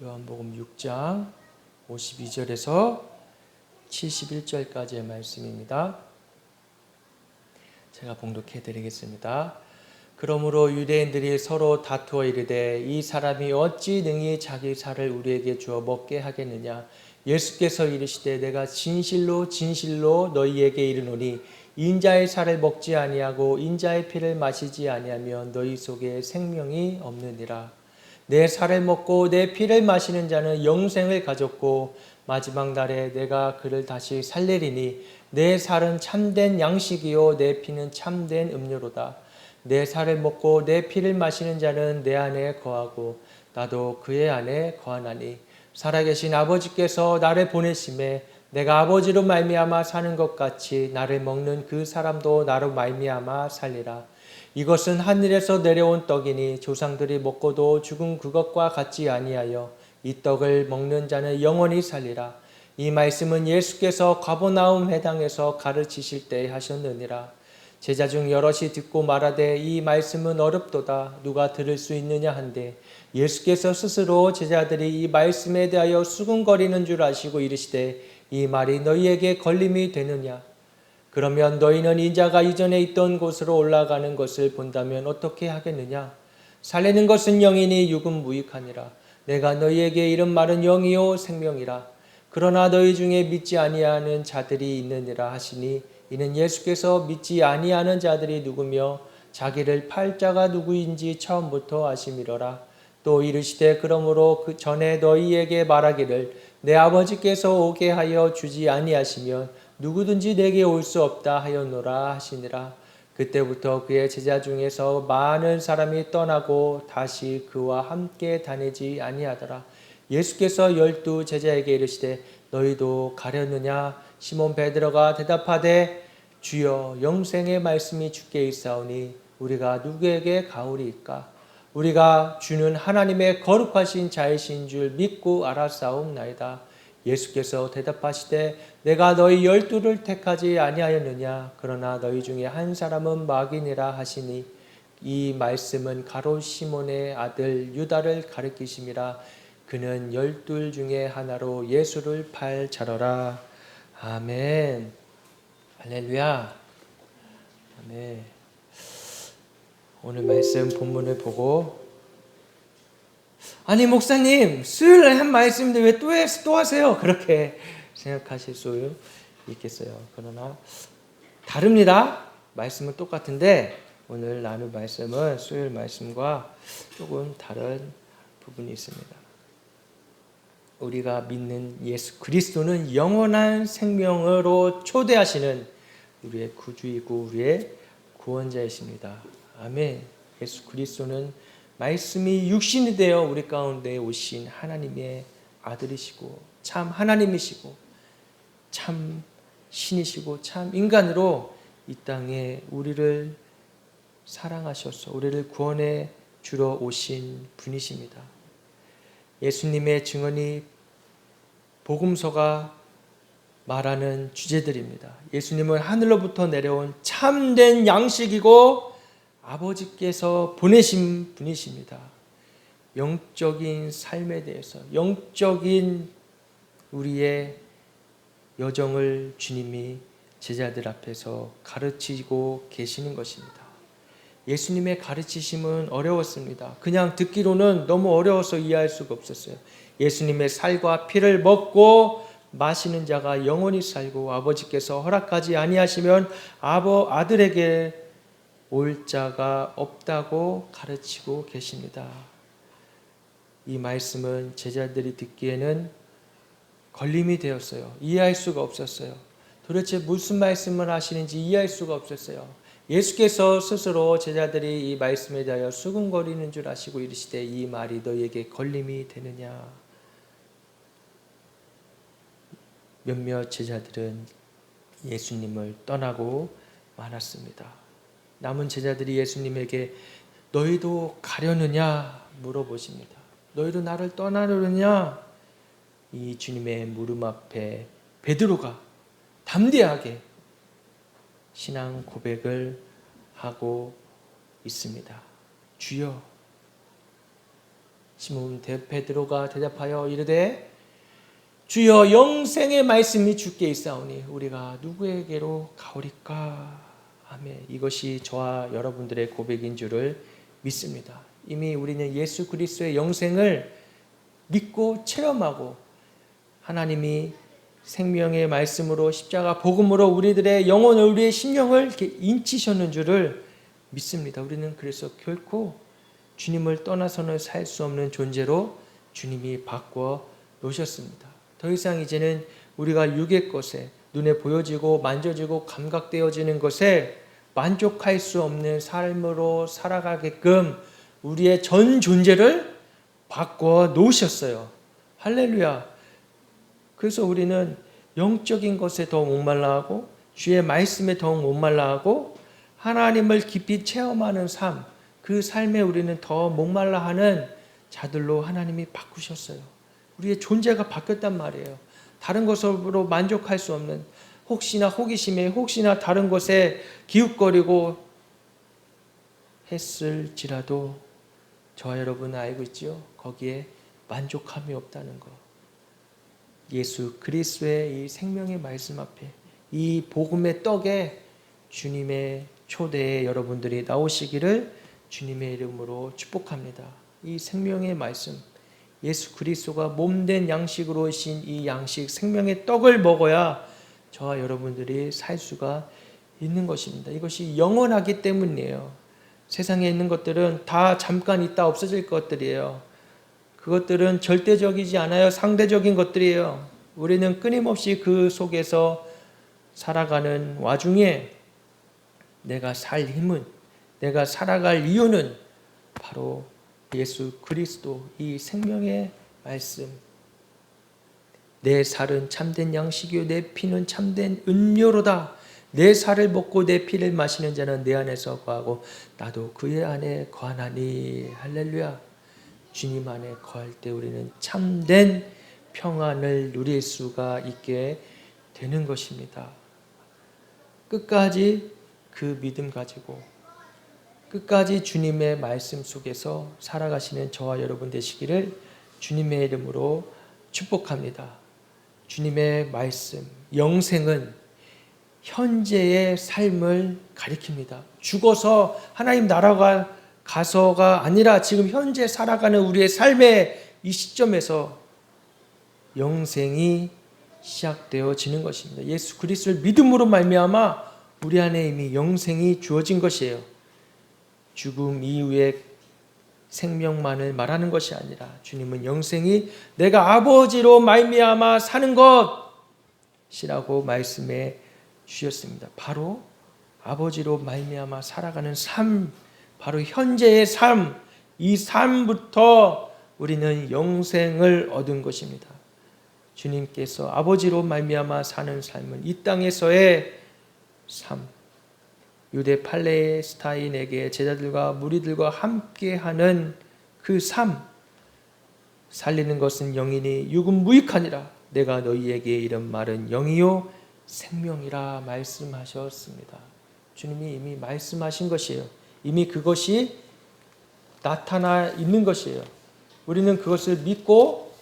요한복음 6장 52절에서 71절까지의 말씀입니다. 제가 봉독해 드리겠습니다. 그러므로 유대인들이 서로 다투어 이르되 이 사람이 어찌 능히 자기 살을 우리에게 주어 먹게 하겠느냐. 예수께서 이르시되 내가 진실로 진실로 너희에게 이르노니 인자의 살을 먹지 아니하고 인자의 피를 마시지 아니하면 너희 속에 생명이 없느니라. 내 살을 먹고 내 피를 마시는 자는 영생을 가졌고 마지막 날에 내가 그를 다시 살리리니 내 살은 참된 양식이요 내 피는 참된 음료로다. 내 살을 먹고 내 피를 마시는 자는 내 안에 거하고 나도 그의 안에 거하나니 살아계신 아버지께서 나를 보내심에 내가 아버지로 말미암아 사는 것 같이 나를 먹는 그 사람도 나로 말미암아 살리라. 이것은 하늘에서 내려온 떡이니 조상들이 먹고도 죽은 그것과 같지 아니하여 이 떡을 먹는 자는 영원히 살리라. 이 말씀은 예수께서 가버나움 회당에서 가르치실 때 하셨느니라. 제자 중 여럿이 듣고 말하되 이 말씀은 어렵도다 누가 들을 수 있느냐 한데 예수께서 스스로 제자들이 이 말씀에 대하여 수군거리는 줄 아시고 이르시되 이 말이 너희에게 걸림이 되느냐. 그러면 너희는 인자가 이전에 있던 곳으로 올라가는 것을 본다면 어떻게 하겠느냐. 살리는 것은 영이니 육은 무익하니라. 내가 너희에게 이른 말은 영이요 생명이라. 그러나 너희 중에 믿지 아니하는 자들이 있느니라 하시니 이는 예수께서 믿지 아니하는 자들이 누구며 자기를 팔 자가 누구인지 처음부터 아심이로라. 또 이르시되 그러므로 그 전에 너희에게 말하기를 내 아버지께서 오게 하여 주지 아니하시면 누구든지 내게 올 수 없다 하였노라 하시니라. 그때부터 그의 제자 중에서 많은 사람이 떠나고 다시 그와 함께 다니지 아니하더라. 예수께서 12 제자에게 이르시되 너희도 가려느냐. 시몬 베드로가 대답하되 주여 영생의 말씀이 주께 있사오니 우리가 누구에게 가오리이까. 우리가 주는 하나님의 거룩하신 자이신 줄 믿고 알았사옵나이다. 예수께서 대답하시되 내가 너희 12를 택하지 아니하였느냐. 그러나 너희 중에 한 사람은 마귀니라 하시니 이 말씀은 가롯 시몬의 아들 유다를 가리키심이라. 그는 12 중에 하나로 예수를 팔 자로라. 아멘. 할렐루야. 아멘. 오늘 말씀 본문을 보고 아니 목사님 수요일에 한 말씀인데 왜 또 하세요? 그렇게 생각하실 수 있겠어요. 그러나 다릅니다. 말씀은 똑같은데 오늘 나눌 말씀은 수요일 말씀과 조금 다른 부분이 있습니다. 우리가 믿는 예수 그리스도는 영원한 생명으로 초대하시는 우리의 구주이고 우리의 구원자이십니다. 아멘. 예수 그리스도는 말씀이 육신이 되어 우리 가운데 오신 하나님의 아들이시고 참 하나님이시고 참 신이시고 참 인간으로 이 땅에 우리를 사랑하셔서 우리를 구원해 주러 오신 분이십니다. 예수님의 증언이 복음서가 말하는 주제들입니다. 예수님은 하늘로부터 내려온 참된 양식이고 아버지께서 보내신 분이십니다. 영적인 삶에 대해서 영적인 우리의 여정을 주님이 제자들 앞에서 가르치고 계시는 것입니다. 예수님의 가르치심은 어려웠습니다. 그냥 듣기로는 너무 어려워서 이해할 수가 없었어요. 예수님의 살과 피를 먹고 마시는 자가 영원히 살고 아버지께서 허락하지 아니하시면 아들에게 올 자가 없다고 가르치고 계십니다. 이 말씀은 제자들이 듣기에는 걸림이 되었어요. 이해할 수가 없었어요. 도대체 무슨 말씀을 하시는지 이해할 수가 없었어요. 예수께서 스스로 제자들이 이 말씀에 대하여 수군거리는 줄 아시고 이르시되 이 말이 너희에게 걸림이 되느냐. 몇몇 제자들은 예수님을 떠나고 말았습니다. 남은 제자들이 예수님에게 너희도 가려느냐 물어보십니다. 너희도 나를 떠나려느냐. 이 주님의 물음 앞에 베드로가 담대하게 신앙 고백을 하고 있습니다. 주여 시몬 베드로가 대답하여 이르되 주여 영생의 말씀이 주께 있사오니 우리가 누구에게로 가오리까 하며 이것이 저와 여러분들의 고백인 줄을 믿습니다. 이미 우리는 예수 그리스도의 영생을 믿고 체험하고 하나님이 생명의 말씀으로 십자가 복음으로 우리들의 영혼을 우리의 심령을 이렇게 인치셨는 줄을 믿습니다. 우리는 그래서 결코 주님을 떠나서는 살 수 없는 존재로 주님이 바꿔 놓으셨습니다. 더 이상 이제는 우리가 육의 것에 눈에 보여지고 만져지고 감각되어지는 것에 만족할 수 없는 삶으로 살아가게끔 우리의 전 존재를 바꿔 놓으셨어요. 할렐루야. 그래서 우리는 영적인 것에 더 목말라하고 주의 말씀에 더 목말라하고 하나님을 깊이 체험하는 삶, 그 삶에 우리는 더 목말라하는 자들로 하나님이 바꾸셨어요. 우리의 존재가 바뀌었단 말이에요. 다른 것으로 만족할 수 없는 혹시나 호기심에 혹시나 다른 것에 기웃거리고 했을지라도 저와 여러분은 알고 있죠. 거기에 만족함이 없다는 것. 예수 그리스도의 이 생명의 말씀 앞에 이 복음의 떡에 주님의 초대에 여러분들이 나오시기를 주님의 이름으로 축복합니다. 이 생명의 말씀, 예수 그리스도가 몸된 양식으로 오신 이 양식, 생명의 떡을 먹어야 저와 여러분들이 살 수가 있는 것입니다. 이것이 영원하기 때문이에요. 세상에 있는 것들은 다 잠깐 있다 없어질 것들이에요. 그것들은 절대적이지 않아요. 상대적인 것들이에요. 우리는 끊임없이 그 속에서 살아가는 와중에 내가 살 힘은, 내가 살아갈 이유는 바로 예수 그리스도 이 생명의 말씀. 내 살은 참된 양식이요 내 피는 참된 음료로다. 내 살을 먹고 내 피를 마시는 자는 내 안에서 거하고 나도 그의 안에 거하나니. 할렐루야. 주님 안에 거할 때 우리는 참된 평안을 누릴 수가 있게 되는 것입니다. 끝까지 그 믿음 가지고 끝까지 주님의 말씀 속에서 살아가시는 저와 여러분 되시기를 주님의 이름으로 축복합니다. 주님의 말씀, 영생은 현재의 삶을 가리킵니다. 죽어서 하나님 나라가 가서가 아니라 지금 현재 살아가는 우리의 삶의 이 시점에서 영생이 시작되어지는 것입니다. 예수 그리스도를 믿음으로 말미암아 우리 안에 이미 영생이 주어진 것이에요. 죽음 이후의 생명만을 말하는 것이 아니라 주님은 영생이 내가 아버지로 말미암아 사는 것이라고 말씀해 주셨습니다. 바로 아버지로 말미암아 살아가는 삶, 바로 현재의 삶, 이 삶부터 우리는 영생을 얻은 것입니다. 주님께서 아버지로 말미암아 사는 삶은 이 땅에서의 삶, 유대 팔레스타인에게 제자들과 무리들과 함께하는 그 삶, 살리는 것은 영이니 육은 무익하니라. 내가 너희에게 이런 말은 영이요 생명이라 말씀하셨습니다. 주님이 이미 말씀하신 것이에요. 이미 그것이 나타나 있는 것이에요. 우리는 그것을 믿고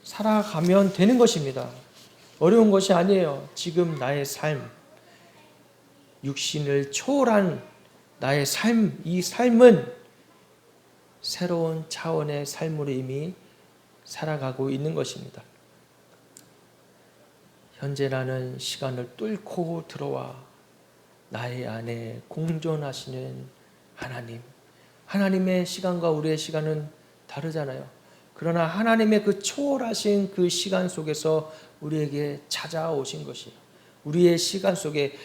살아가면 되는 것입니다. 어려운 것이 아니에요. 지금 나의 삶, 육신을 초월한 나의 삶, 이 삶은 새로운 차원의 삶으로 이미 살아가고 있는 것입니다. 현재라는 시간을 뚫고 들어와 나의 안에 공존하시는 하나님, 하나님의 시간과 우리의 시간은 다르잖아요. 그러나 하나님의 그 초월하신 그 시간 속에서 우리에게 찾아오신 것이에요. 우리의 시간 속에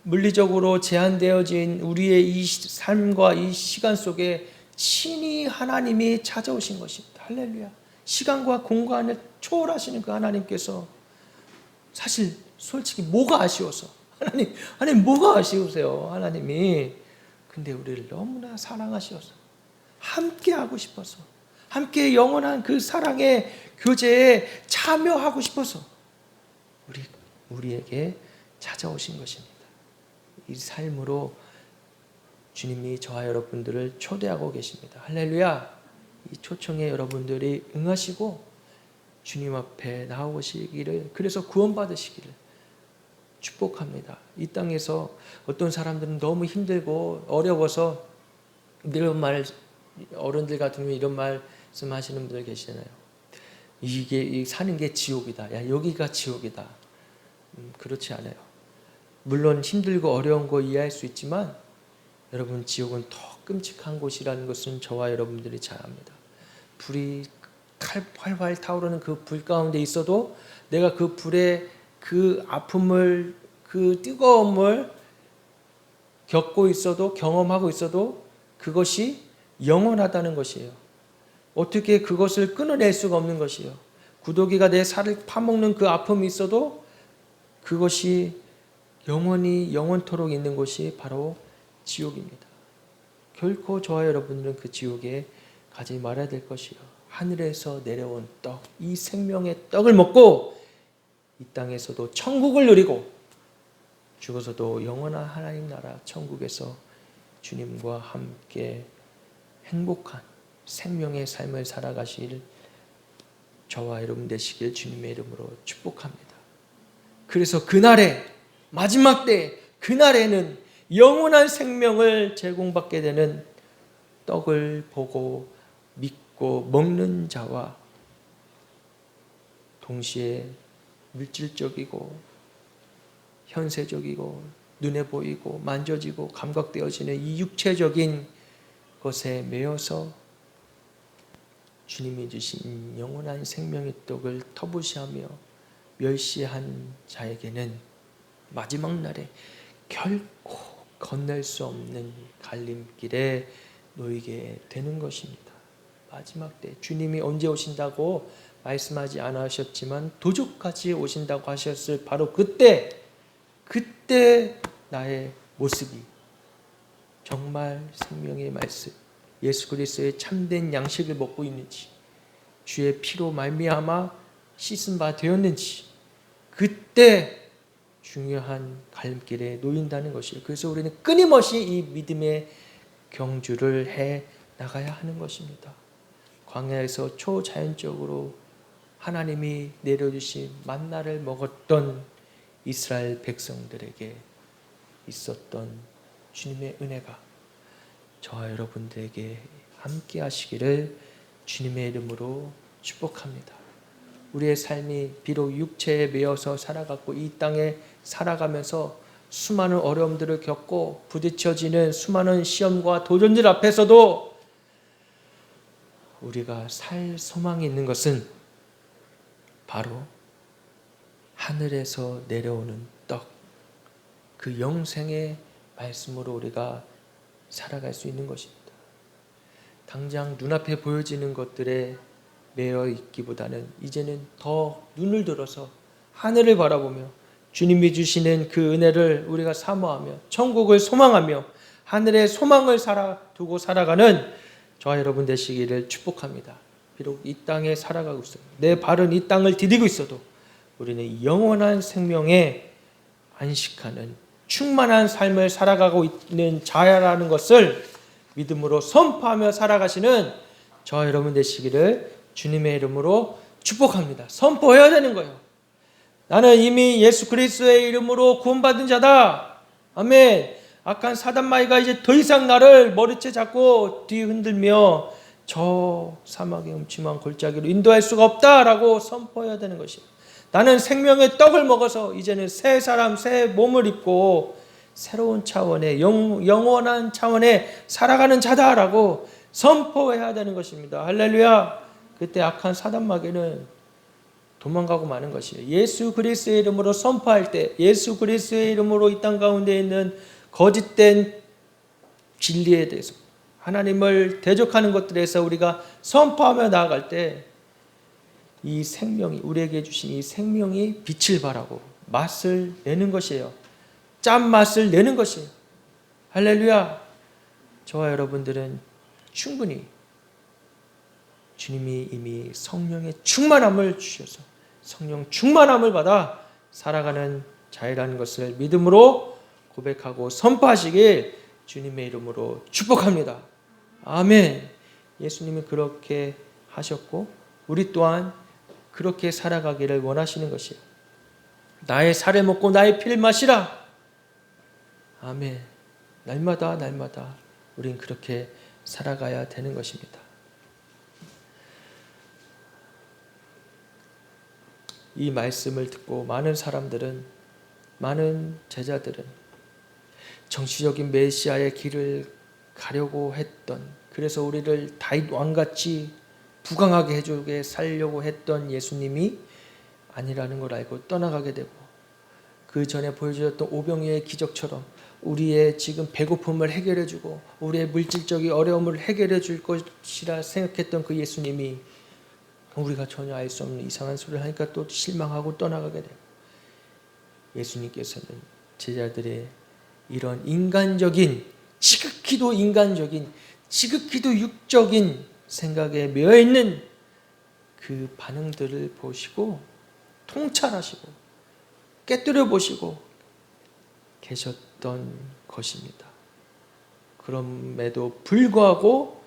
물리적으로 제한되어진 우리의 이 삶과 이 시간 속에 친히 하나님이 찾아오신 것입니다. 할렐루야. 시간과 공간을 초월하시는 그 하나님께서 사실 솔직히 뭐가 아쉬워서 하나님 뭐가 아쉬우세요? 하나님이. 근데 우리를 너무나 사랑하셔서 함께 하고 싶어서 함께 영원한 그 사랑의 교제에 참여하고 싶어서 우리에게 찾아오신 것입니다. 이 삶으로 주님이 저와 여러분들을 초대하고 계십니다. 할렐루야. 이 초청에 여러분들이 응하시고 주님 앞에 나오시기를, 그래서 구원받으시기를 축복합니다. 이 땅에서 어떤 사람들은 너무 힘들고 어려워서 이런 말, 어른들 같은 경우 이런 말씀하시는 분들 계시잖아요. 이게 사는 게 지옥이다. 야, 여기가 지옥이다. 그렇지 않아요. 물론 힘들고 어려운 거 이해할 수 있지만 여러분, 지옥은 더 끔찍한 곳이라는 것은 저와 여러분들이 잘 압니다. 불이 활활 타오르는 그 불 가운데 있어도 내가 그 불의 그 아픔을, 그 뜨거움을 겪고 있어도, 경험하고 있어도 그것이 영원하다는 것이에요. 어떻게 그것을 끊어낼 수가 없는 것이에요. 구더기가 내 살을 파먹는 그 아픔이 있어도 그것이 영원히 영원토록 있는 곳이 바로 지옥입니다. 결코 저와 여러분들은 그 지옥에 가지 말아야 될 것이요. 하늘에서 내려온 떡, 이 생명의 떡을 먹고 이 땅에서도 천국을 누리고 죽어서도 영원한 하나님 나라 천국에서 주님과 함께 행복한 생명의 삶을 살아가실 저와 여러분 되시길 주님의 이름으로 축복합니다. 그래서 그날에, 마지막 때 그날에는 영원한 생명을 제공받게 되는 떡을 보고 믿고 먹는 자와 동시에 물질적이고 현세적이고 눈에 보이고 만져지고 감각되어지는 이 육체적인 것에 매여서 주님이 주신 영원한 생명의 떡을 터부시하며 멸시한 자에게는 마지막 날에 결코 건널 수 없는 갈림길에 놓이게 되는 것입니다. 마지막 때 주님이 언제 오신다고 말씀하지 않으셨지만 도적같이 오신다고 하셨을 바로 그때 나의 모습이 정말 생명의 말씀, 예수 그리스도의 참된 양식을 먹고 있는지, 주의 피로 말미암아 씻은 바 되었는지, 그때 중요한 갈림길에 놓인다는 것이에요. 그래서 우리는 끊임없이 이 믿음의 경주를 해 나가야 하는 것입니다. 광야에서 초자연적으로 하나님이 내려주신 만나를 먹었던 이스라엘 백성들에게 있었던 주님의 은혜가 저와 여러분들에게 함께 하시기를 주님의 이름으로 축복합니다. 우리의 삶이 비록 육체에 매여서 살아갔고 이 땅에 살아가면서 수많은 어려움들을 겪고 부딪혀지는 수많은 시험과 도전들 앞에서도 우리가 살 소망이 있는 것은 바로 하늘에서 내려오는 떡, 그 영생의 말씀으로 우리가 살아갈 수 있는 것입니다. 당장 눈앞에 보여지는 것들에 매여 있기보다는 이제는 더 눈을 들어서 하늘을 바라보며 주님이 주시는 그 은혜를 우리가 사모하며 천국을 소망하며 하늘의 소망을 두고 살아가는 저와 여러분 되시기를 축복합니다. 비록 이 땅에 살아가고 있어도, 내 발은 이 땅을 디디고 있어도 우리는 영원한 생명에 안식하는 충만한 삶을 살아가고 있는 자야라는 것을 믿음으로 선포하며 살아가시는 저와 여러분 되시기를 주님의 이름으로 축복합니다. 선포해야 되는 거예요. 나는 이미 예수 그리스도의 이름으로 구원받은 자다. 아멘. 악한 사단마귀가 이제 더 이상 나를 머리채 잡고 뒤 흔들며 저 사막의 음침한 골짜기로 인도할 수가 없다라고 선포해야 되는 것이에요. 나는 생명의 떡을 먹어서 이제는 새 사람, 새 몸을 입고 새로운 차원의 영원한 차원에 살아가는 자다라고 선포해야 되는 것입니다. 할렐루야. 그때 악한 사단마귀는 도망가고 마는 것이에요. 예수 그리스도의 이름으로 선포할 때, 예수 그리스도의 이름으로 이 땅 가운데 있는 거짓된 진리에 대해서, 하나님을 대적하는 것들에서 우리가 선포하며 나아갈 때 이 생명이, 우리에게 주신 이 생명이 빛을 발하고 맛을 내는 것이에요. 짠맛을 내는 것이에요. 할렐루야. 저와 여러분들은 충분히 주님이 이미 성령의 충만함을 주셔서 성령 충만함을 받아 살아가는 자이라는 것을 믿음으로 고백하고 선포하시길 주님의 이름으로 축복합니다. 아멘. 예수님이 그렇게 하셨고 우리 또한 그렇게 살아가기를 원하시는 것이에요. 나의 살을 먹고 나의 피를 마시라. 아멘. 날마다 우린 그렇게 살아가야 되는 것입니다. 이 말씀을 듣고 많은 사람들은, 많은 제자들은 정치적인 메시아의 길을 가려고 했던, 그래서 우리를 다윗 왕같이 부강하게 해주게 살려고 했던 예수님이 아니라는 걸 알고 떠나가게 되고, 그 전에 보여주셨던 오병이의 기적처럼 우리의 지금 배고픔을 해결해주고 우리의 물질적인 어려움을 해결해 줄 것이라 생각했던 그 예수님이 우리가 전혀 알 수 없는 이상한 소리를 하니까 또 실망하고 떠나가게 돼요. 예수님께서는 제자들의 이런 인간적인, 지극히도 인간적인, 지극히도 육적인 생각에 매여있는 그 반응들을 보시고 통찰하시고 깨뜨려 보시고 계셨던 것입니다. 그럼에도 불구하고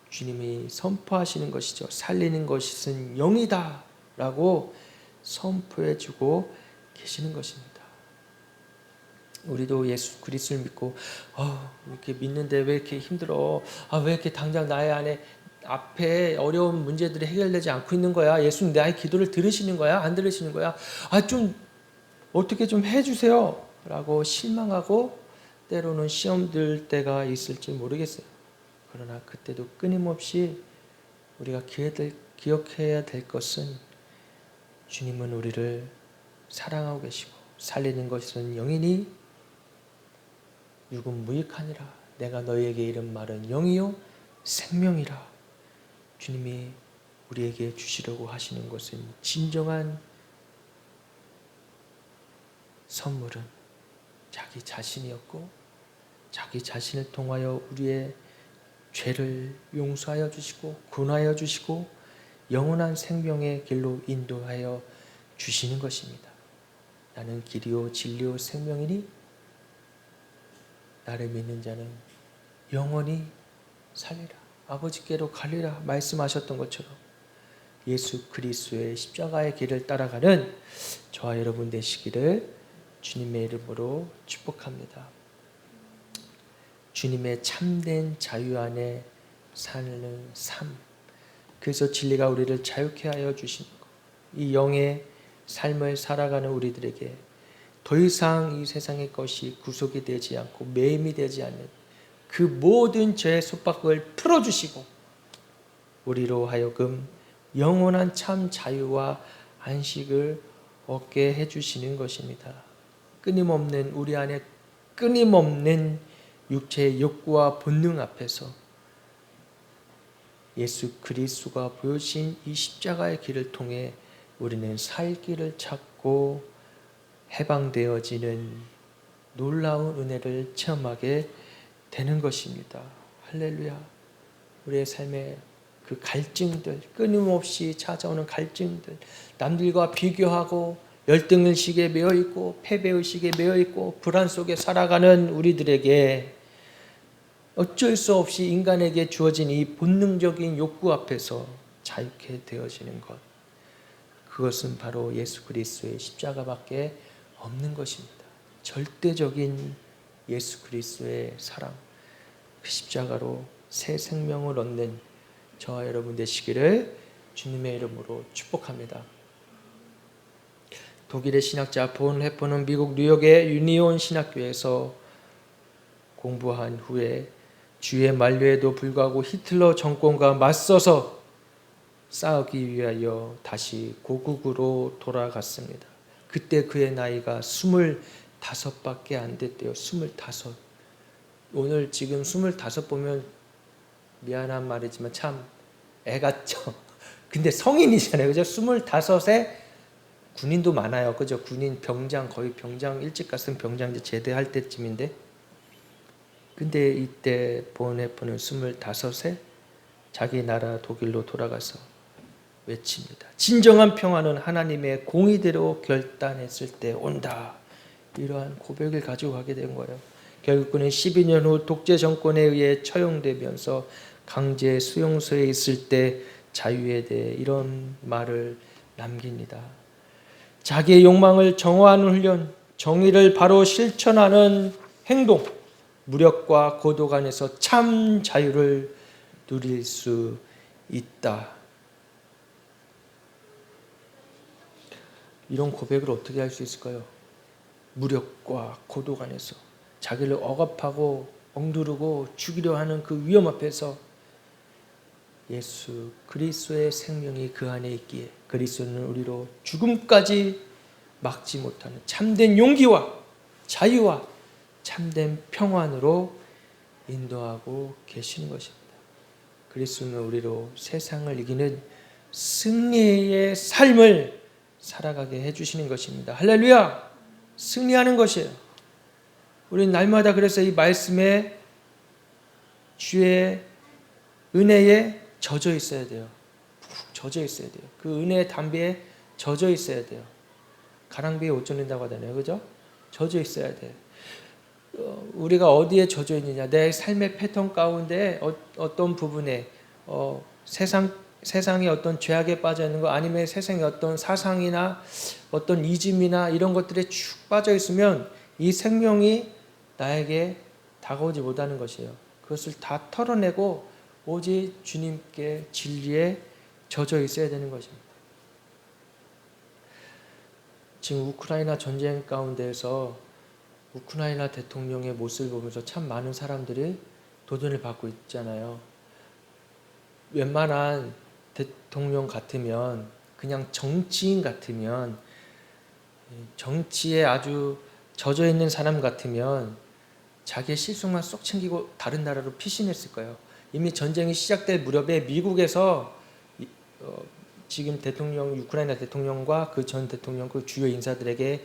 주님이 선포하시는 것이죠. 살리는 것은 영이다 라고 선포해 주고 계시는 것입니다. 우리도 예수 그리스도를 믿고 이렇게 믿는데 왜 이렇게 힘들어? 왜 이렇게 당장 나의 안에 앞에 어려운 문제들이 해결되지 않고 있는 거야? 예수님 나의 기도를 들으시는 거야? 안 들으시는 거야? 좀 어떻게 좀 해주세요 라고 실망하고 때로는 시험 들 때가 있을지 모르겠어요. 그러나 그때도 끊임없이 우리가 기억해야 될 것은 주님은 우리를 사랑하고 계시고 살리는 것은 영이니 육은 무익하니라. 내가 너희에게 이른 말은 영이요 생명이라. 주님이 우리에게 주시려고 하시는 것은 진정한 선물은 자기 자신이었고 자기 자신을 통하여 우리의 죄를 용서하여 주시고 구원하여 주시고 영원한 생명의 길로 인도하여 주시는 것입니다. 나는 길이요 진리요 생명이니 나를 믿는 자는 영원히 살리라. 아버지께로 가리라 말씀하셨던 것처럼 예수 그리스도의 십자가의 길을 따라가는 저와 여러분 되시기를 주님의 이름으로 축복합니다. 주님의 참된 자유 안에 사는 삶, 그래서 진리가 우리를 자유케 하여 주시는 것, 이 영의 삶을 살아가는 우리들에게 더 이상 이 세상의 것이 구속이 되지 않고 매임이 되지 않는 그 모든 죄의 속박을 풀어주시고 우리로 하여금 영원한 참 자유와 안식을 얻게 해주시는 것입니다. 끊임없는 우리 안에 끊임없는 육체의 욕구와 본능 앞에서 예수 그리스도가 보여주신 이 십자가의 길을 통해 우리는 살 길을 찾고 해방되어지는 놀라운 은혜를 체험하게 되는 것입니다. 할렐루야. 우리의 삶에 그 갈증들, 끊임없이 찾아오는 갈증들, 남들과 비교하고 열등의식에 매여있고 패배의식에 매여있고 불안 속에 살아가는 우리들에게 어쩔 수 없이 인간에게 주어진 이 본능적인 욕구 앞에서 자유케 되어지는 것, 그것은 바로 예수 그리스도의 십자가밖에 없는 것입니다. 절대적인 예수 그리스도의 사랑, 그 십자가로 새 생명을 얻는 저와 여러분 되시기를 주님의 이름으로 축복합니다. 독일의 신학자 본 해퍼는 미국 뉴욕의 유니온 신학교에서 공부한 후에 주의 만류에도 불구하고 히틀러 정권과 맞서서 싸우기 위하여 다시 고국으로 돌아갔습니다. 그때 그의 나이가 25밖에 안 됐대요. 25. 오늘 지금 25 보면 미안한 말이지만 참 애 같죠. 근데 성인이잖아요. 그죠? 25에 군인도 많아요. 그죠? 군인 병장, 거의 병장 일찍 갔으면 병장 이제 제대할 때쯤인데, 근데 이때 보네포는 25에 자기 나라 독일로 돌아가서 외칩니다. 진정한 평화는 하나님의 공의대로 결단했을 때 온다. 이러한 고백을 가지고 가게 된 거예요. 결국 그는 12년 후 독재 정권에 의해 처형되면서 강제 수용소에 있을 때 자유에 대해 이런 말을 남깁니다. 자기의 욕망을 정화하는 훈련, 정의를 바로 실천하는 행동, 무력과 고독 안에서 참 자유를 누릴 수 있다. 이런 고백을 어떻게 할 수 있을까요? 무력과 고독 안에서 자기를 억압하고 억누르고 죽이려 하는 그 위험 앞에서 예수 그리스도의 생명이 그 안에 있기에 그리스도는 우리로 죽음까지 막지 못하는 참된 용기와 자유와 참된 평안으로 인도하고 계시는 것입니다. 그리스도는 우리로 세상을 이기는 승리의 삶을 살아가게 해주시는 것입니다. 할렐루야! 승리하는 것이에요. 우리는 날마다 그래서 이 말씀에 주의 은혜에 젖어 있어야 돼요. 푹 젖어 있어야 돼요. 그 은혜의 담배에 젖어 있어야 돼요. 가랑비에 옷 젖는다고 하잖아요. 그죠? 젖어 있어야 돼. 우리가 어디에 젖어 있느냐. 내 삶의 패턴 가운데 어떤 부분에 세상의 어떤 죄악에 빠져 있는 거, 아니면 세상의 어떤 사상이나 어떤 이즘이나 이런 것들에 축 빠져 있으면 이 생명이 나에게 다가오지 못하는 것이에요. 그것을 다 털어내고 오직 주님께 진리에 젖어 있어야 되는 것입니다. 지금 우크라이나 전쟁 가운데에서 우크라이나 대통령의 모습을 보면서 참 많은 사람들이 도전을 받고 있잖아요. 웬만한 대통령 같으면, 그냥 정치인 같으면, 정치에 아주 젖어 있는 사람 같으면 자기의 실속만 쏙 챙기고 다른 나라로 피신했을 거예요. 이미 전쟁이 시작될 무렵에 미국에서 지금 대통령, 우크라이나 대통령과 그 전 대통령, 그 주요 인사들에게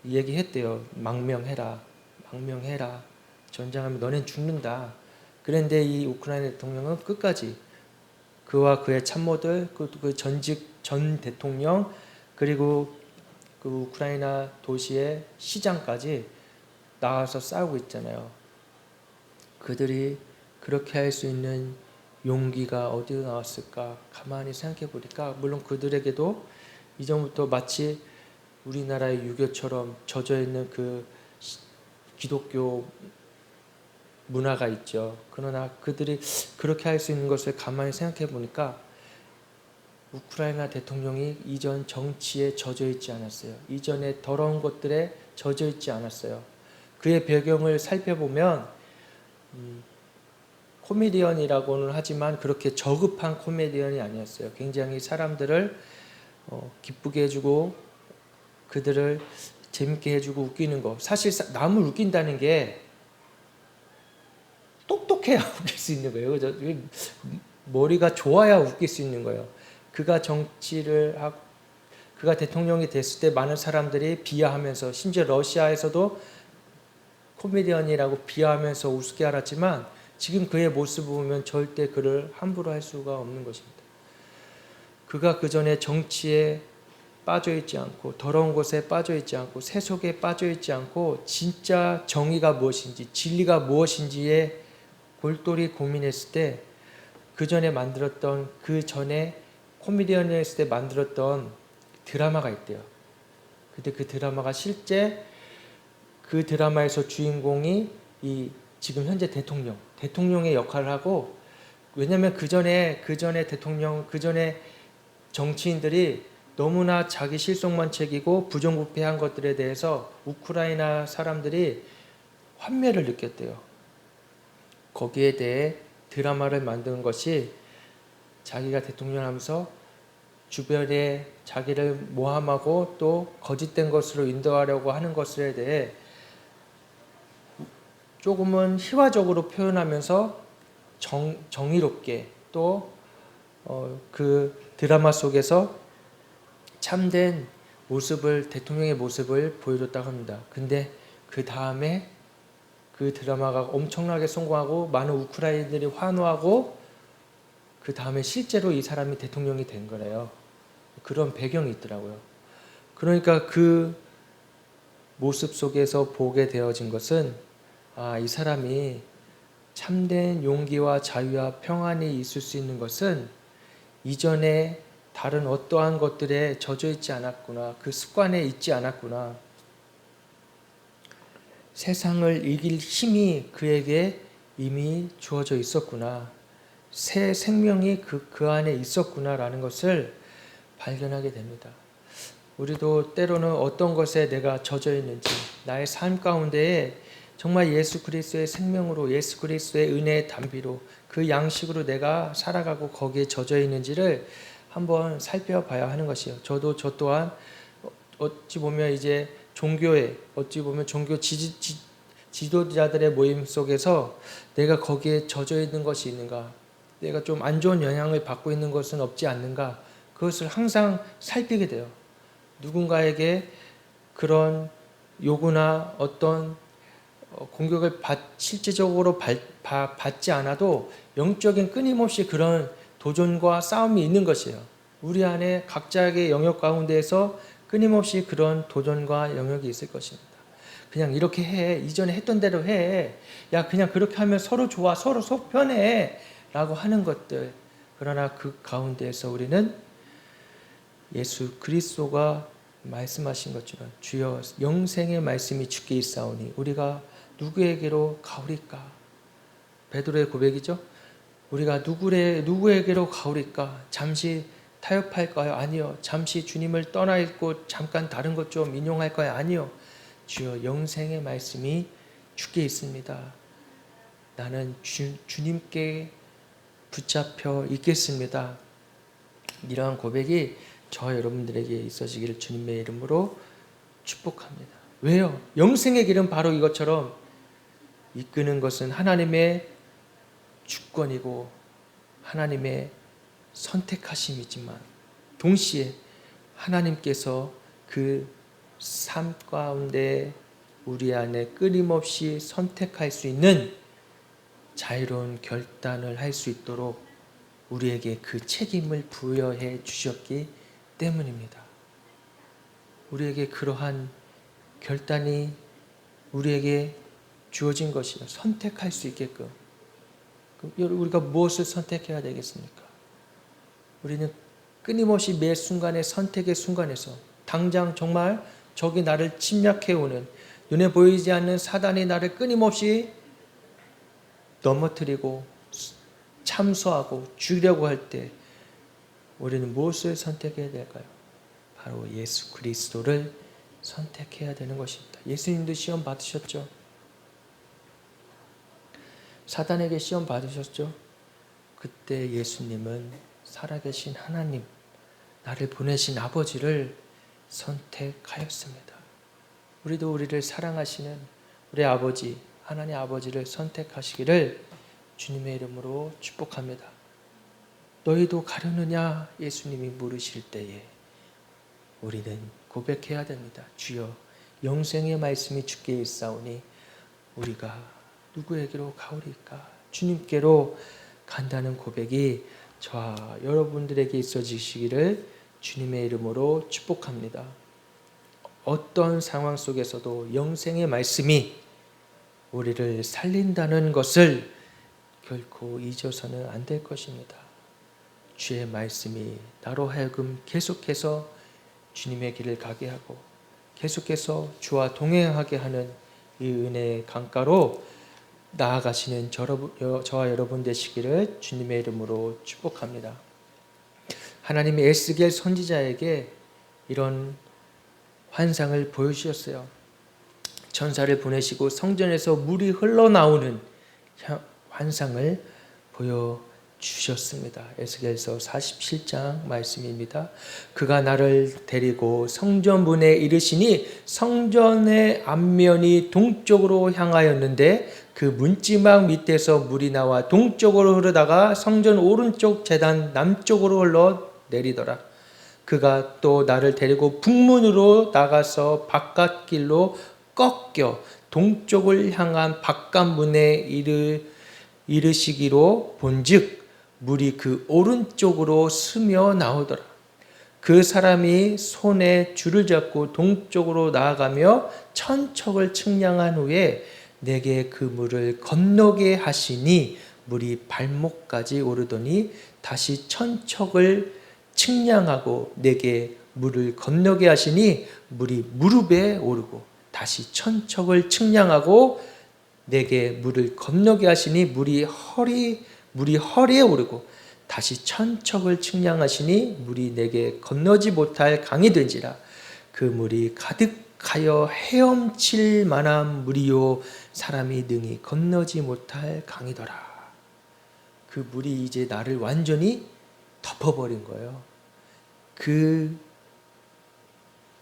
얘기했대요. 망명해라. 망명해라. 전쟁하면 너넨 죽는다. 그런데 이 우크라이나 대통령은 끝까지 그와 그의 참모들, 그 전직 전 대통령, 그리고 그 우크라이나 도시의 시장까지 나와서 싸우고 있잖아요. 그들이 그렇게 할 수 있는 용기가 어디서 나왔을까? 가만히 생각해 보니까 물론 그들에게도 이전부터 마치 우리나라의 유교처럼 젖어 있는 그 기독교 문화가 있죠. 그러나 그들이 그렇게 할 수 있는 것을 가만히 생각해 보니까 우크라이나 대통령이 이전 정치에 젖어 있지 않았어요. 이전에 더러운 것들에 젖어 있지 않았어요. 그의 배경을 살펴보면 코미디언이라고는 하지만 그렇게 저급한 코미디언이 아니었어요. 굉장히 사람들을 기쁘게 해주고 그들을 재밌게 해주고 웃기는 거. 사실 남을 웃긴다는 게 똑똑해야 웃길 수 있는 거예요. 그죠? 머리가 좋아야 웃길 수 있는 거예요. 그가 정치를 하고 그가 대통령이 됐을 때 많은 사람들이 비하하면서, 심지어 러시아에서도 코미디언이라고 비하하면서 우습게 알았지만 지금 그의 모습을 보면 절대 그를 함부로 할 수가 없는 것입니다. 그가 그 전에 정치에 빠져 있지 않고 더러운 곳에 빠져 있지 않고 세속에 빠져 있지 않고 진짜 정의가 무엇인지 진리가 무엇인지에 골똘히 고민했을 때 그 전에 만들었던, 그 전에 코미디언이었을 때 만들었던 드라마가 있대요. 근데 그 드라마가 실제 그 드라마에서 주인공이 이 지금 현재 대통령의 역할을 하고, 왜냐하면 그 전에 대통령, 그 전에 정치인들이 너무나 자기 실속만 챙기고 부정부패한 것들에 대해서 우크라이나 사람들이 환멸을 느꼈대요. 거기에 대해 드라마를 만드는 것이 자기가 대통령 하면서 주변에 자기를 모함하고 또 거짓된 것으로 인도하려고 하는 것에 대해 조금은 희화적으로 표현하면서 정의롭게 또 그 드라마 속에서 참된 모습을, 대통령의 모습을 보여줬다고 합니다. 근데 그 다음에 그 드라마가 엄청나게 성공하고 많은 우크라이나들이 환호하고 그 다음에 실제로 이 사람이 대통령이 된 거래요. 그런 배경이 있더라고요. 그러니까 그 모습 속에서 보게 되어진 것은 이 사람이 참된 용기와 자유와 평안이 있을 수 있는 것은 이전에 다른 어떠한 것들에 젖어 있지 않았구나. 그 습관에 있지 않았구나. 세상을 이길 힘이 그에게 이미 주어져 있었구나. 새 생명이 그 안에 있었구나라는 것을 발견하게 됩니다. 우리도 때로는 어떤 것에 내가 젖어 있는지, 나의 삶 가운데에 정말 예수 그리스도의 생명으로, 예수 그리스도의 은혜의 담비로, 그 양식으로 내가 살아가고 거기에 젖어 있는지를 한번 살펴봐야 하는 것이에요. 저 또한 어찌 보면 이제 종교에, 어찌 보면 종교 지도자들의 모임 속에서 내가 거기에 젖어 있는 것이 있는가, 내가 좀 안 좋은 영향을 받고 있는 것은 없지 않는가, 그것을 항상 살피게 돼요. 누군가에게 그런 요구나 어떤 공격을 실질적으로 받지 않아도 영적인 끊임없이 그런 도전과 싸움이 있는 것이에요. 우리 안에 각자의 영역 가운데에서 끊임없이 그런 도전과 영역이 있을 것입니다. 그냥 이렇게 해, 이전에 했던 대로 해, 야 그냥 그렇게 하면 서로 좋아, 서로 속 편해 라고 하는 것들. 그러나 그 가운데에서 우리는 예수 그리스도가 말씀하신 것처럼 주여 영생의 말씀이 주께 있사오니 우리가 누구에게로 가오리까? 베드로의 고백이죠. 우리가 누구에게로 가오리까? 잠시 타협할까요? 아니요. 잠시 주님을 떠나 있고 잠깐 다른 것 좀 인용할까요? 아니요. 주여 영생의 말씀이 주께 있습니다. 나는 주님께 붙잡혀 있겠습니다. 이러한 고백이 저와 여러분들에게 있어지기를 주님의 이름으로 축복합니다. 왜요? 영생의 길은 바로 이것처럼 이끄는 것은 하나님의 주권이고 하나님의 선택하심이지만 동시에 하나님께서 그 삶 가운데 우리 안에 끊임없이 선택할 수 있는 자유로운 결단을 할 수 있도록 우리에게 그 책임을 부여해 주셨기 때문입니다. 우리에게 그러한 결단이 우리에게 주어진 것이요. 선택할 수 있게끔. 우리가 무엇을 선택해야 되겠습니까? 우리는 끊임없이 매 순간의 선택의 순간에서 당장 정말 적이 나를 침략해오는 눈에 보이지 않는 사단이 나를 끊임없이 넘어뜨리고 참소하고 죽이려고 할 때 우리는 무엇을 선택해야 될까요? 바로 예수 그리스도를 선택해야 되는 것입니다. 예수님도 시험 받으셨죠? 사단에게 시험 받으셨죠? 그때 예수님은 살아계신 하나님, 나를 보내신 아버지를 선택하였습니다. 우리도 우리를 사랑하시는 우리 아버지, 하나님 아버지를 선택하시기를 주님의 이름으로 축복합니다. 너희도 가려느냐? 예수님이 물으실 때에 우리는 고백해야 됩니다. 주여 영생의 말씀이 주께 있사오니 우리가 누구에게로 가오리까? 주님께로 간다는 고백이 저와 여러분들에게 있어지시기를 주님의 이름으로 축복합니다. 어떤 상황 속에서도 영생의 말씀이 우리를 살린다는 것을 결코 잊어서는 안 될 것입니다. 주의 말씀이 나로 하여금 계속해서 주님의 길을 가게 하고 계속해서 주와 동행하게 하는 이 은혜의 강가로 나아가시는 저와 여러분 되시기를 주님의 이름으로 축복합니다. 하나님이 에스겔 선지자에게 이런 환상을 보여주셨어요. 천사를 보내시고 성전에서 물이 흘러나오는 환상을 보여주셨습니다. 에스겔서 47장 말씀입니다. 그가 나를 데리고 성전문에 이르시니 성전의 앞면이 동쪽으로 향하였는데 그 문지막 밑에서 물이 나와 동쪽으로 흐르다가 성전 오른쪽 제단 남쪽으로 흘러 내리더라. 그가 또 나를 데리고 북문으로 나가서 바깥길로 꺾여 동쪽을 향한 바깥문에 이르시기로 본즉 물이 그 오른쪽으로 스며 나오더라. 그 사람이 손에 줄을 잡고 동쪽으로 나아가며 천척을 측량한 후에 내게 그 물을 건너게 하시니 물이 발목까지 오르더니 다시 천척을 측량하고 내게 물을 건너게 하시니 물이 무릎에 오르고 다시 천척을 측량하고 내게 물을 건너게 하시니 물이 허리에 오르고 다시 천척을 측량하시니 물이 내게 건너지 못할 강이 된지라. 그 물이 가득하여 헤엄칠 만한 물이요 사람이 능히 건너지 못할 강이더라. 그 물이 이제 나를 완전히 덮어버린 거예요. 그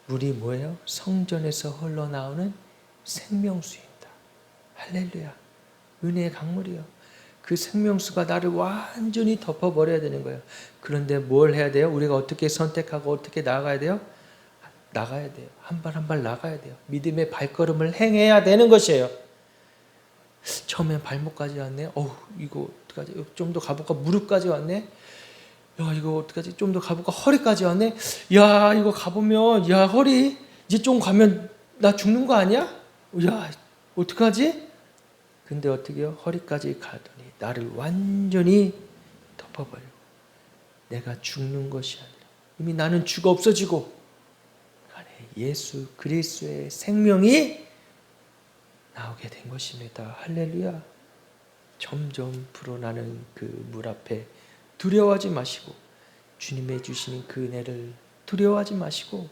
물이 뭐예요? 성전에서 흘러나오는 생명수입니다. 할렐루야. 은혜의 강물이요. 그 생명수가 나를 완전히 덮어버려야 되는 거예요. 그런데 뭘 해야 돼요? 우리가 어떻게 선택하고 어떻게 나아가야 돼요? 나가야 돼요. 한 발 한 발 나가야 돼요. 믿음의 발걸음을 행해야 되는 것이에요. 처음엔 발목까지 왔네. 이거 어떡하지? 좀 더 가볼까? 무릎까지 왔네. 야, 이거 어떡하지? 좀 더 가볼까? 허리까지 왔네. 야, 이거 가보면, 야, 허리 이제 좀 가면 나 죽는 거 아니야? 야, 어떡하지? 근데 어떻게요? 허리까지 가더니 나를 완전히 덮어버리고 내가 죽는 것이 아니라 이미 나는 죽어 없어지고 안에 예수 그리스도의 생명이 나오게 된 것입니다. 할렐루야. 점점 불어나는 그 물 앞에 두려워하지 마시고 주님의 주시는 그 은혜를 두려워하지 마시고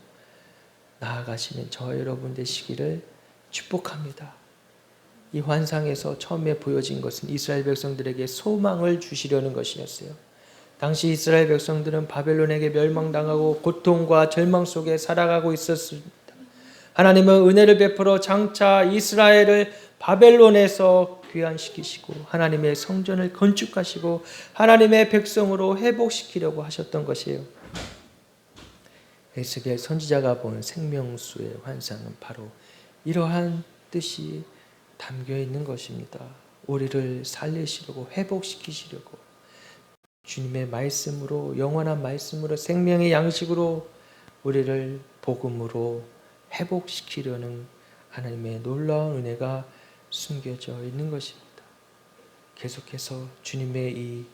나아가시는 저 여러분 되시기를 축복합니다. 이 환상에서 처음에 보여진 것은 이스라엘 백성들에게 소망을 주시려는 것이었어요. 당시 이스라엘 백성들은 바벨론에게 멸망당하고 고통과 절망 속에 살아가고 있었습니다. 하나님은 은혜를 베풀어 장차 이스라엘을 바벨론에서 귀환시키시고 하나님의 성전을 건축하시고 하나님의 백성으로 회복시키려고 하셨던 것이에요. 에스겔 선지자가 본 생명수의 환상은 바로 이러한 뜻이 담겨 있는 것입니다. 우리를 살리시려고 회복시키시려고 주님의 말씀으로 영원한 말씀으로 생명의 양식으로 우리를 복음으로 회복시키려는 하나님의 놀라운 은혜가 숨겨져 있는 것입니다. 계속해서 주님의 이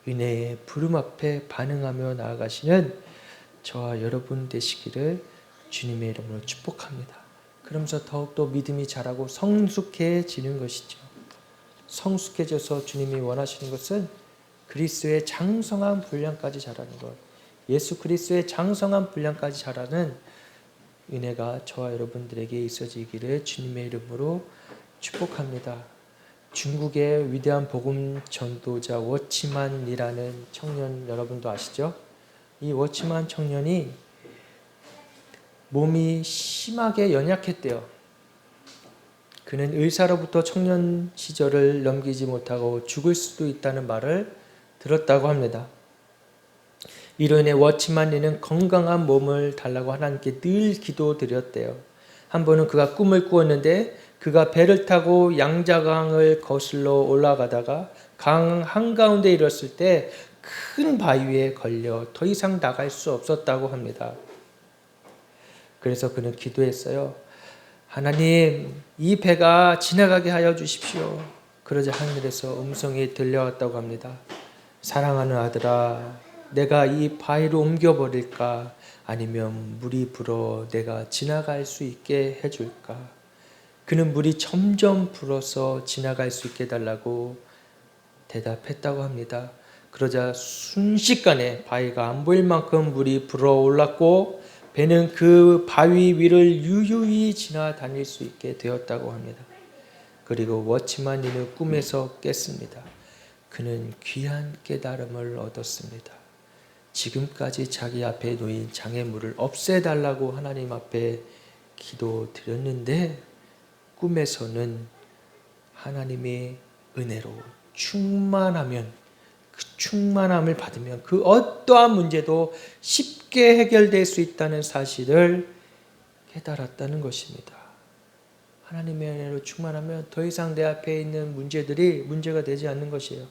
은혜의 부름 앞에 반응하며 나아가시는 저와 여러분 되시기를 주님의 이름으로 축복합니다. 그러면서 더욱더 믿음이 자라고 성숙해지는 것이죠. 성숙해져서 주님이 원하시는 것은 그리스도의 장성한 분량까지 자라는 것. 예수 그리스도의 장성한 분량까지 자라는 은혜가 저와 여러분들에게 있어지기를 주님의 이름으로 축복합니다. 중국의 위대한 복음 전도자 워치만이라는 청년 여러분도 아시죠? 이 워치만 청년이 몸이 심하게 연약했대요. 그는 의사로부터 청년 시절을 넘기지 못하고 죽을 수도 있다는 말을 들었다고 합니다. 이로 인해 워치만리는 건강한 몸을 달라고 하나님께 늘 기도드렸대요. 한 번은 그가 꿈을 꾸었는데 그가 배를 타고 양자강을 거슬러 올라가다가 강 한가운데 이뤘을 때 큰 바위에 걸려 더 이상 나갈 수 없었다고 합니다. 그래서 그는 기도했어요. 하나님, 이 배가 지나가게 하여 주십시오. 그러자 하늘에서 음성이 들려왔다고 합니다. 사랑하는 아들아, 내가 이 바위로 옮겨버릴까? 아니면 물이 불어 내가 지나갈 수 있게 해줄까? 그는 물이 점점 불어서 지나갈 수 있게 해달라고 대답했다고 합니다. 그러자 순식간에 바위가 안 보일 만큼 물이 불어올랐고 배는 그 바위 위를 유유히 지나다닐 수 있게 되었다고 합니다. 그리고 워치만리는 꿈에서 깼습니다. 그는 귀한 깨달음을 얻었습니다. 지금까지 자기 앞에 놓인 장애물을 없애달라고 하나님 앞에 기도드렸는데 꿈에서는 하나님의 은혜로 충만하면 그 충만함을 받으면 그 어떠한 문제도 쉽게 해결될 수 있다는 사실을 깨달았다는 것입니다. 하나님의 은혜로 충만하면 더 이상 내 앞에 있는 문제들이 문제가 되지 않는 것이에요.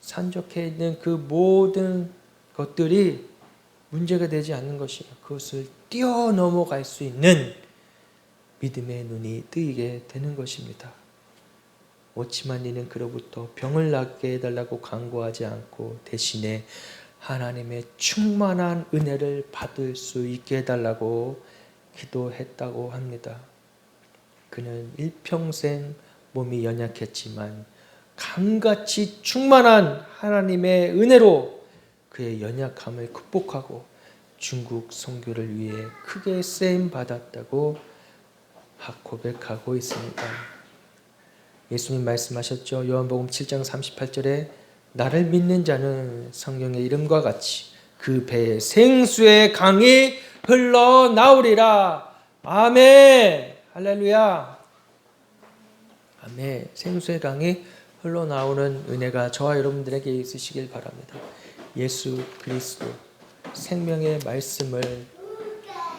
산적해 있는 그 모든 것들이 문제가 되지 않는 것이에요. 그것을 뛰어넘어갈 수 있는 믿음의 눈이 뜨이게 되는 것입니다. 오지만 이는 그로부터 병을 낫게 해달라고 간구하지 않고 대신에 하나님의 충만한 은혜를 받을 수 있게 해달라고 기도했다고 합니다. 그는 일평생 몸이 연약했지만 강같이 충만한 하나님의 은혜로 그의 연약함을 극복하고 중국 선교를 위해 크게 쓰임 받았다고 고백하고 있습니다. 예수님 말씀하셨죠. 요한복음 7장 38절에 나를 믿는 자는 성령의 이름과 같이 그 배에 생수의 강이 흘러나오리라. 아멘. 할렐루야. 아멘. 생수의 강이 흘러나오는 은혜가 저와 여러분들에게 있으시길 바랍니다. 예수 그리스도 생명의 말씀을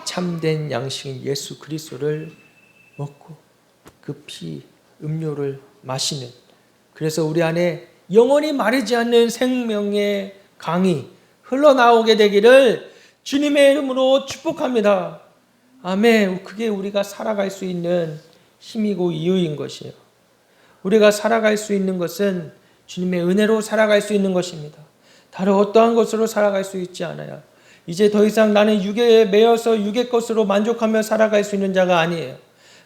참된 양식인 예수 그리스도를 먹고 그 피 음료를 마시는, 그래서 우리 안에 영원히 마르지 않는 생명의 강이 흘러나오게 되기를 주님의 이름으로 축복합니다. 아멘. 그게 우리가 살아갈 수 있는 힘이고 이유인 것이에요. 우리가 살아갈 수 있는 것은 주님의 은혜로 살아갈 수 있는 것입니다. 다른 어떠한 것으로 살아갈 수 있지 않아요. 이제 더 이상 나는 육에 매여서 육의 것으로 만족하며 살아갈 수 있는 자가 아니에요.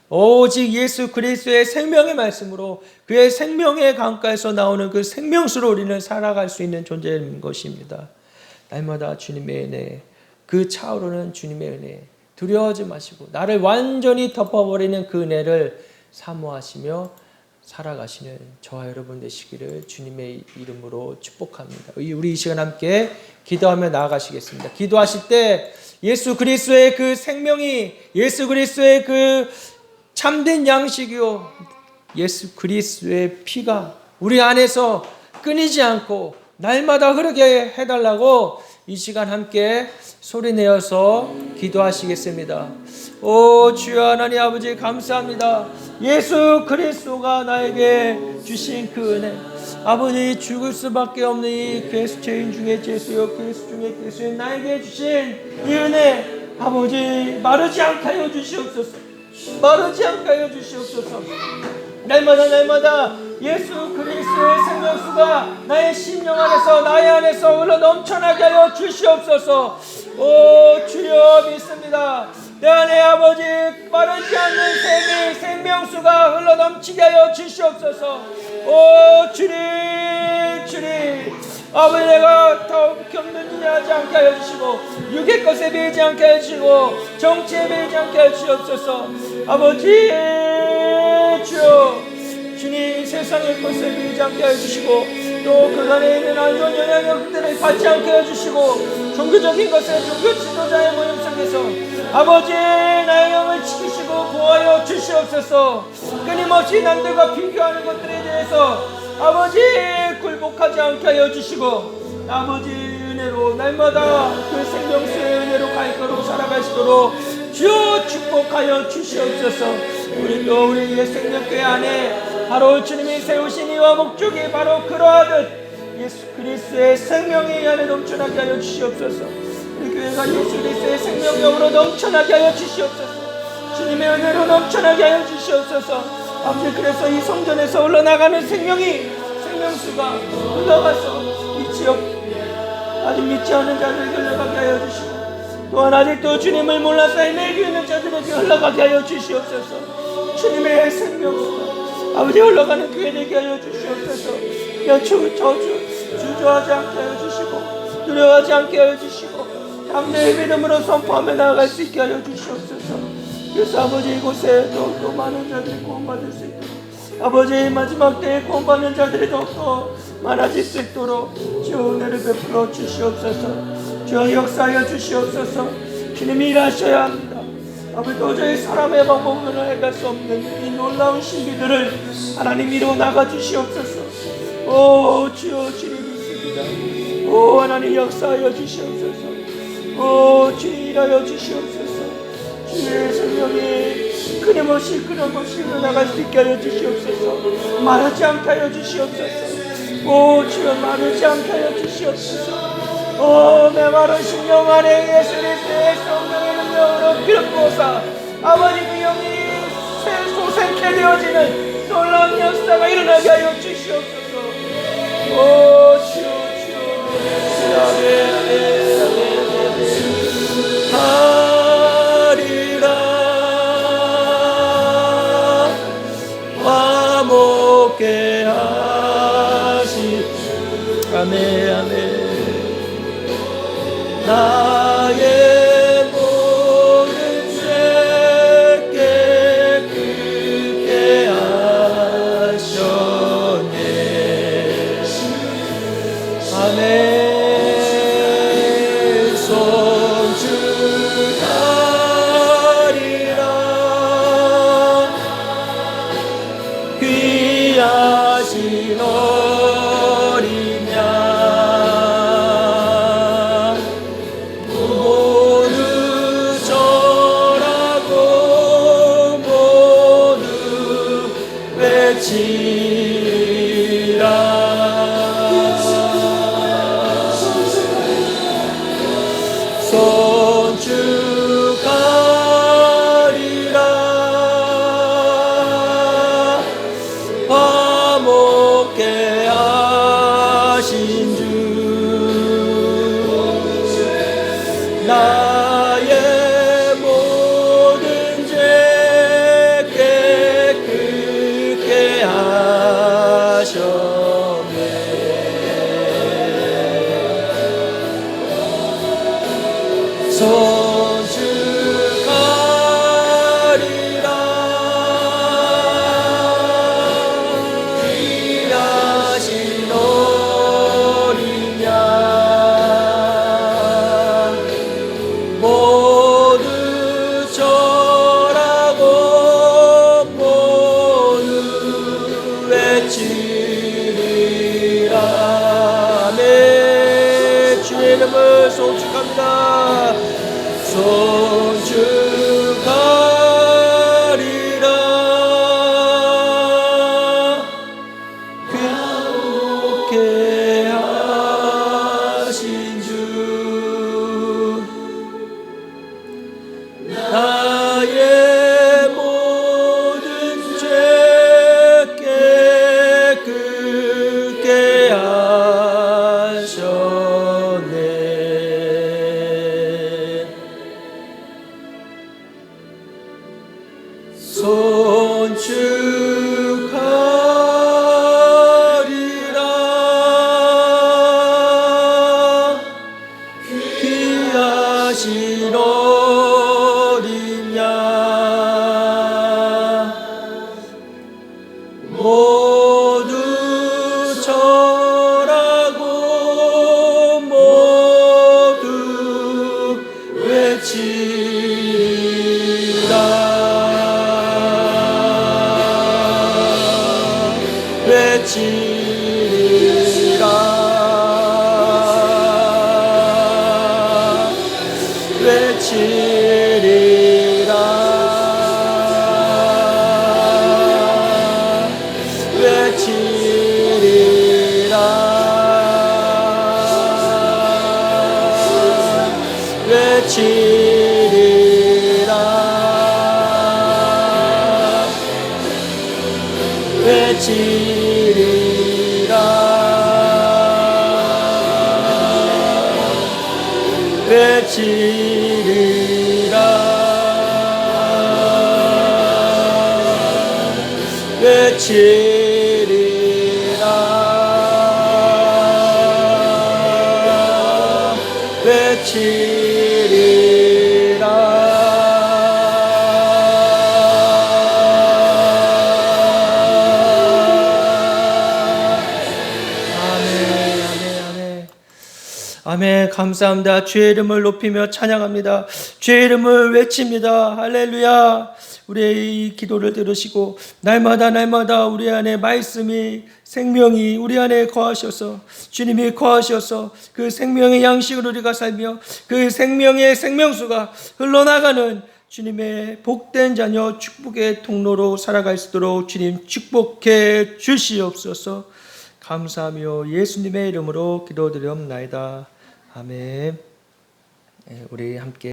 오직 예수 그리스도의 생명의 말씀으로 그의 생명의 강가에서 나오는 그 생명수로 우리는 살아갈 수 있는 존재인 것입니다. 날마다 주님의 은혜, 그 차오르는 주님의 은혜, 두려워하지 마시고 나를 완전히 덮어버리는 그 은혜를 사모하시며 살아가시는 저와 여러분 되시기를 주님의 이름으로 축복합니다. 우리 이 시간 함께 기도하며 나아가시겠습니다. 기도하실 때 예수 그리스도의 그 생명이, 예수 그리스도의 그 참된 양식이요, 예수 그리스도의 피가 우리 안에서 끊이지 않고 날마다 흐르게 해달라고 이 시간 함께 소리내어서 기도하시겠습니다. 오 주여 하나님 아버지 감사합니다. 예수 그리스도가 나에게 주신 그 은혜, 아버지 죽을 수밖에 없는 이 죄인 중에 죄수요 죄수 중에 죄수인 나에게 주신 이 은혜, 아버지 마르지 않게 하여 주시옵소서. 마르지 않게 하여 주시옵소서. 날마다 예수 그리스도의 생명수가 나의 심령 안에서 나의 안에서 흘러 넘쳐나게 하여 주시옵소서. 오 주여 믿습니다. 내 안에 아버지 마르지 않는 생명수가 흘러 넘치게 하여 주시옵소서. 오 주님 아버지 내가 더욱 겪는 일이 하지 않게 하여 주시고 육의 것에 비하지 않게 하여 주시고 정치에 비하지 않게 하여 주시옵소서. 아버지 주여 주님 세상의 것에 비하지 않게 하여 주시고 또 그간에 있는 안 좋은 영향력들을 받지 않게 하여 주시고 종교적인 것에 종교 지도자의 모임 속에서 아버지 나의 영을 지키시고 보호하여 주시옵소서. 끊임없이 남들과 비교하는 것들에 대해서 아버지 굴복하지 않게 하여 주시고 아버지 은혜로 날마다 그 생명수의 은혜로 갈 거로 살아가시도록 주여 축복하여 주시옵소서. 우리도 우리의 생명교회 안에 바로 주님이 세우신 이와 목적이 바로 그러하듯 예수 그리스도의 생명이 이 안에 넘쳐나게 하여 주시옵소서. 우리 교회가 예수 그리스도의 생명력으로 넘쳐나게 하여 주시옵소서. 주님의 은혜로 넘쳐나게 하여 주시옵소서. 아버지 그래서 이 성전에서 흘러나가는 생명수가 흘러가서 이 지역 아직 믿지 않은 자들에게 흘러가게 하여 주시고 또한 아직도 주님을 몰라서 헤매고 있는 자들에게 흘러가게 하여 주시옵소서. 주님의 생명수가 아버지 흘러가는 교회 되게 하여 주시옵소서. 주저하지 않게 하여 주시고 두려워하지 않게 하여 주시고 담대히 믿음으로 선포하며 나아갈 수 있게 하여 주시옵소서. 그래서 아버지 이곳에 더욱더 많은 자들이 구원받을 수 있도록 아버지 마지막 때에 구원받는 자들이 더욱더 많아질 수 있도록 주여 은혜를 베풀어 주시옵소서. 주여 역사하여 주시옵소서. 주님이 일하셔야 합니다. 아버지 도저히 사람의 방법으로는 해갈 수 없는 이 놀라운 신비들을 하나님 이루어 나가 주시옵소서. 오 주여 주님 있습니다. 오 하나님 역사하여 주시옵소서. 오 주님 일하여 주시옵소서. 주의 성령이 끊임없이 흘러나갈 수 있게 하여 주시옵소서. 마르지 않게 하여 주시옵소서. 오 주여 마르지 않게 하여 주시옵소서. 오 메마르신 영 안에 예수 그리스도의 성령의 능력으로 기름 부어사 아버지 그 영이 솟샘케 되어지는 놀라운 역사가 일어나게 하여 주시옵소서. 오 주여 주여 아멘 아멘 하리라 화목케 하시 아멘 아멘 나의 모든 죄 깨끗게 하셨네 아멘 손주가리라 귀하신 어린 양 모두 절하고 모두 외치리라 손주가리라 화목케 하신 주 나의 모든 죄 깨끗게 하셨네 손주가리라 귀하신 어린 양 모두 절하고 모두 외치리라 아멘 주의 이름을 송축합니다 손주가리라 귀하게 하신 주 나의 모든 죄 깨끗게 하셨네 손주가리라 귀하신 어린 양 모두 절하고 모두 외치리라 외치리라 외치리라 외치리라 외치리라 외치리라 외치리라 외치리라 외치리라 아멘. 감사합니다. 주의 이름을 높이며 찬양합니다. 주의 이름을 외칩니다. 할렐루야. 우리의 이 기도를 들으시고 날마다 우리 안에 말씀이 생명이 우리 안에 거하셔서 주님이 거하셔서 그 생명의 양식으로 우리가 살며 그 생명의 생명수가 흘러나가는 주님의 복된 자녀 축복의 통로로 살아갈 수 있도록 주님 축복해 주시옵소서. 감사하며 예수님의 이름으로 기도드리옵나이다. 아멘. 우리 함께